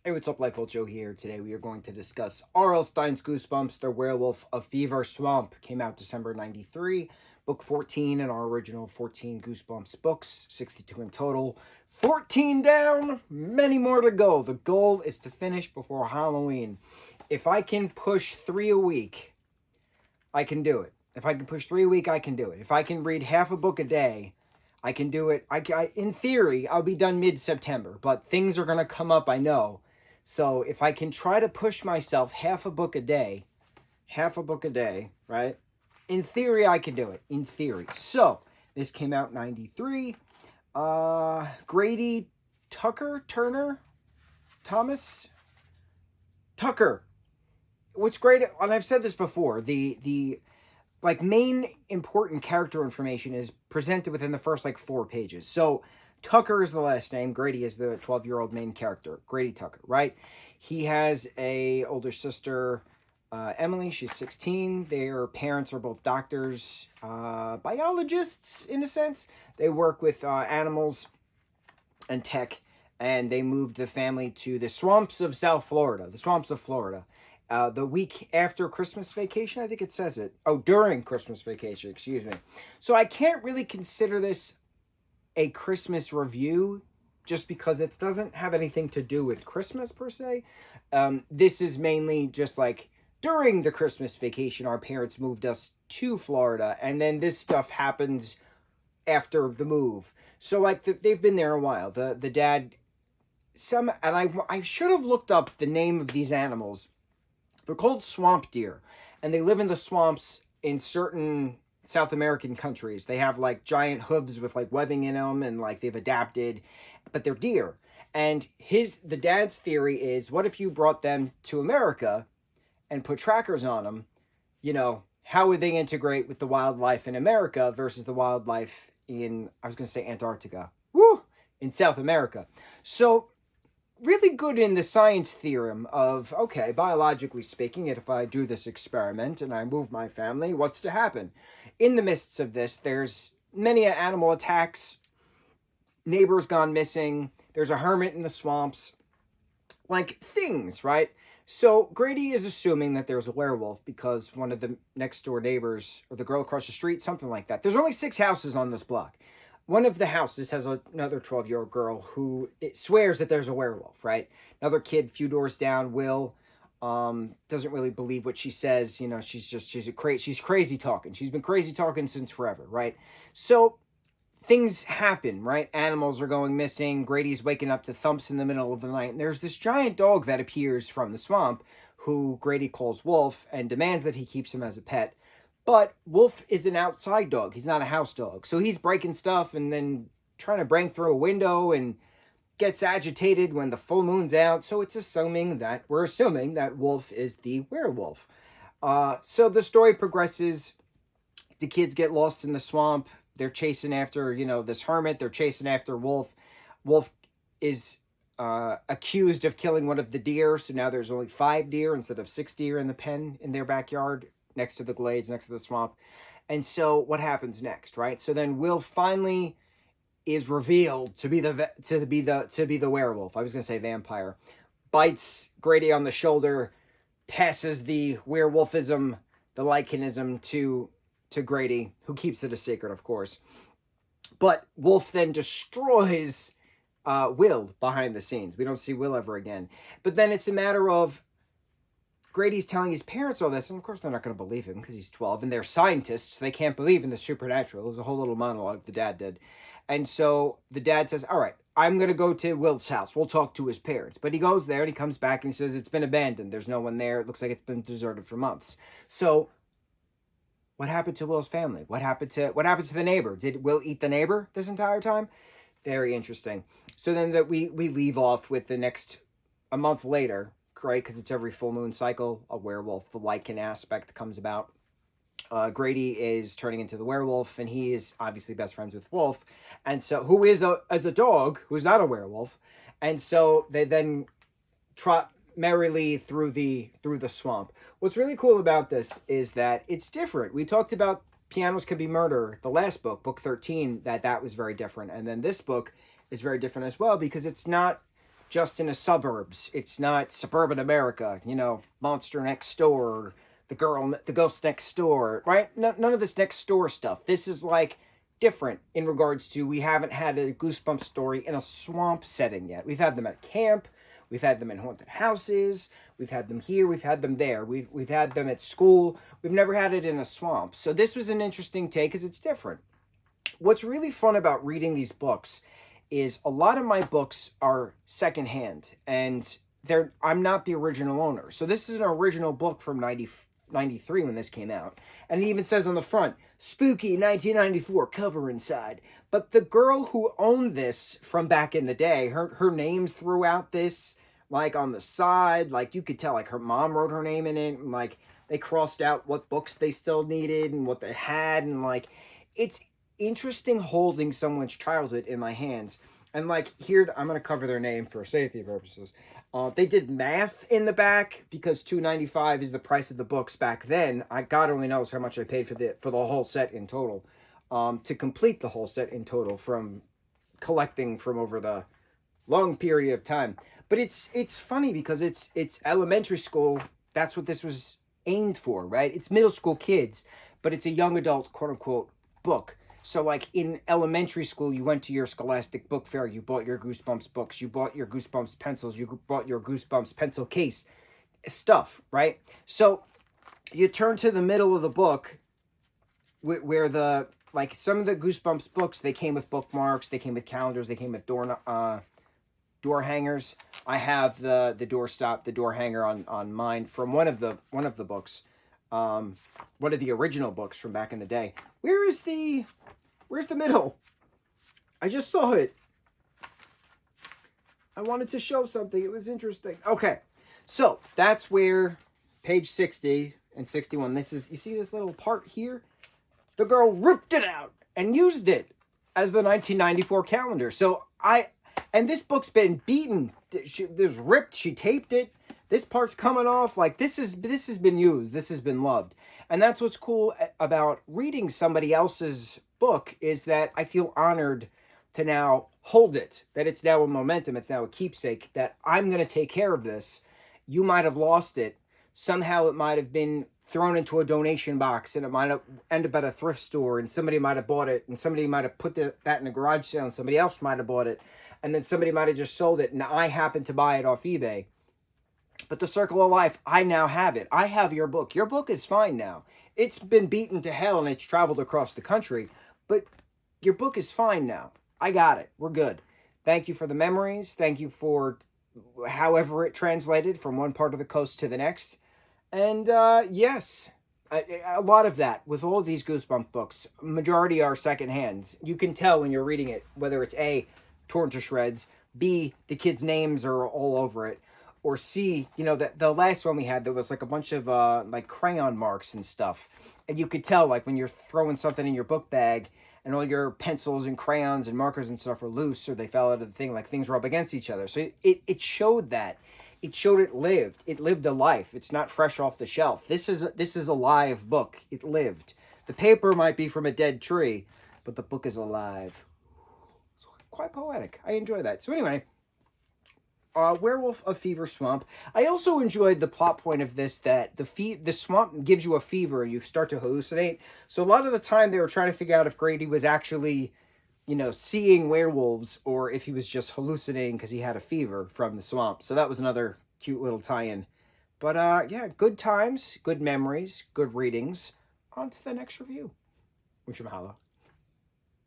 Hey, what's up, lightboltjoe here. Today we are going to discuss R.L. Stine's Goosebumps, The Werewolf of Fever Swamp. Came out December 93, book 14 in our original 14 Goosebumps books, 62 in total. 14 down, many more to go. The goal is to finish before Halloween. If I can push 3 a week, I can do it. If I can push 3 a week, I can do it. If I can read half a book a day, I can do it. In theory, I'll be done mid-September, but things are going to come up, I know. So if I can try to push myself half a book a day, right? In theory, I can do it. In theory. So this came out 93. Grady Turner, Thomas Tucker. What's great, and I've said this before, the like main important character information is presented within the first like 4 pages. So Tucker is the last name. Grady is the 12-year-old main character. Grady Tucker, right? He has a older sister, Emily. She's 16. Their parents are both doctors, biologists in a sense. They work with animals and tech, and they moved the family to the swamps of South Florida. The swamps of Florida. The week after Christmas vacation, I think it says it. Oh, during Christmas vacation, excuse me. So I can't really consider this a Christmas review just because it doesn't have anything to do with Christmas per se. This is mainly just like during the Christmas vacation, our parents moved us to Florida, and then this stuff happens after the move. So like they've been there a while. The dad, I should have looked up the name of these animals. They're called swamp deer, and they live in the swamps in certain South American countries. They have like giant hooves with like webbing in them, and like they've adapted, but they're deer. And the dad's theory is, what if you brought them to America and put trackers on them? You know, how would they integrate with the wildlife in America versus the wildlife in, I was going to say Antarctica, in South America? So really good in the science theorem of, okay, biologically speaking, if I do this experiment and I move my family, what's to happen? In the midst of this, there's many animal attacks, neighbors gone missing, there's a hermit in the swamps, like things, right? So Grady is assuming that there's a werewolf because one of the next door neighbors, or the girl across the street, something like that. There's only 6 houses on this block. One of the houses has another 12-year-old girl who swears that there's a werewolf, right? Another kid, few doors down, Will, doesn't really believe what she says. You know, she's crazy talking. She's been crazy talking since forever, right? So things happen, right? Animals are going missing. Grady's waking up to thumps in the middle of the night. And there's this giant dog that appears from the swamp who Grady calls Wolf and demands that he keeps him as a pet. But Wolf is an outside dog. He's not a house dog. So he's breaking stuff and then trying to break through a window and gets agitated when the full moon's out. So we're assuming that Wolf is the werewolf. So the story progresses. The kids get lost in the swamp. They're chasing after, this hermit. They're chasing after Wolf. Wolf is accused of killing one of the deer. So now there's only 5 deer instead of 6 deer in the pen in their backyard, next to the glades, next to the swamp. And so what happens next, right? So then Will finally is revealed to be the werewolf. I was going to say vampire. Bites Grady on the shoulder, passes the werewolfism, the lichenism to Grady, who keeps it a secret, of course. But Wolf then destroys Will behind the scenes. We don't see Will ever again. But then it's a matter of Grady's telling his parents all this, and of course they're not going to believe him because he's 12, and they're scientists. They can't believe in the supernatural. It was a whole little monologue the dad did. And so the dad says, all right, I'm going to go to Will's house. We'll talk to his parents. But he goes there, and he comes back, and he says, it's been abandoned. There's no one there. It looks like it's been deserted for months. So what happened to Will's family? What happened to the neighbor? Did Will eat the neighbor this entire time? Very interesting. So then we leave off with a month later, right? Because it's every full moon cycle, a werewolf, the lichen aspect comes about. Grady is turning into the werewolf, and he is obviously best friends with Wolf, and so who is as a dog who's not a werewolf, and so they then trot merrily through the swamp. What's really cool about this is that it's different. We talked about Pianos Could Be Murder, the last book, book 13, that was very different, and then this book is very different as well because it's not just in the suburbs. It's not suburban America, you know, monster next door, the ghost next door, right? None of this next door stuff. This is like different in regards to we haven't had a Goosebumps story in a swamp setting yet. We've had them at camp. We've had them in haunted houses. We've had them here. We've had them there. We've had them at school. We've never had it in a swamp. So this was an interesting take because it's different. What's really fun about reading these books is a lot of my books are secondhand, and I'm not the original owner. So this is an original book from 93 when this came out. And it even says on the front, spooky 1994 cover inside. But the girl who owned this from back in the day, her name's throughout this, like on the side, like you could tell like her mom wrote her name in it, and like they crossed out what books they still needed and what they had, and like it's interesting holding someone's childhood in my hands. And like here, I'm going to cover their name for safety purposes. They did math in the back because $2.95 is the price of the books back then. God only knows how much I paid for the whole set in total, to complete the whole set in total from collecting from over the long period of time. But it's funny because it's elementary school. That's what this was aimed for, right? It's middle school kids, but it's a young adult quote unquote book. So, like, in elementary school, you went to your Scholastic Book Fair, you bought your Goosebumps books, you bought your Goosebumps pencils, you bought your Goosebumps pencil case stuff, right? So, you turn to the middle of the book where some of the Goosebumps books, they came with bookmarks, they came with calendars, they came with door hangers. I have the doorstop, the door hanger on mine from one of the books. One of the original books from back in the day. Where's the middle? I just saw it. I wanted to show something. It was interesting. Okay. So that's where page 60 and 61. You see this little part here? The girl ripped it out and used it as the 1994 calendar. And this book's been beaten. It was ripped. She taped it. This part's coming off. Like this has been used. This has been loved. And that's what's cool about reading somebody else's book is that I feel honored to now hold it. That it's now a momentum. It's now a keepsake. That I'm going to take care of this. You might have lost it. Somehow it might have been thrown into a donation box and it might have ended up at a thrift store and somebody might have bought it and somebody might have put that in a garage sale and somebody else might have bought it and then somebody might have just sold it and I happened to buy it off eBay. But the circle of life, I now have it. I have your book. Your book is fine now. It's been beaten to hell and it's traveled across the country, but your book is fine now. I got it. We're good. Thank you for the memories. Thank you for however it translated from one part of the coast to the next. And yes, a lot of that with all of these Goosebump books, majority are secondhand. You can tell when you're reading it, whether it's A, torn to shreds, B, the kids' names are all over it, or C, the last one we had, there was like a bunch of like crayon marks and stuff. And you could tell like when you're throwing something in your book bag and all your pencils and crayons and markers and stuff are loose or they fell out of the thing, like things rub against each other. So it showed that. It showed it lived. It lived a life. It's not fresh off the shelf. This is a live book. It lived. The paper might be from a dead tree, but the book is alive. It's quite poetic. I enjoy that. So anyway, Werewolf of Fever Swamp. I also enjoyed the plot point of this, that the swamp gives you a fever and you start to hallucinate. So a lot of the time they were trying to figure out if Grady was actually, seeing werewolves or if he was just hallucinating because he had a fever from the swamp. So that was another cute little tie-in. But yeah, good times, good memories, good readings. On to the next review. Mucho mahalo.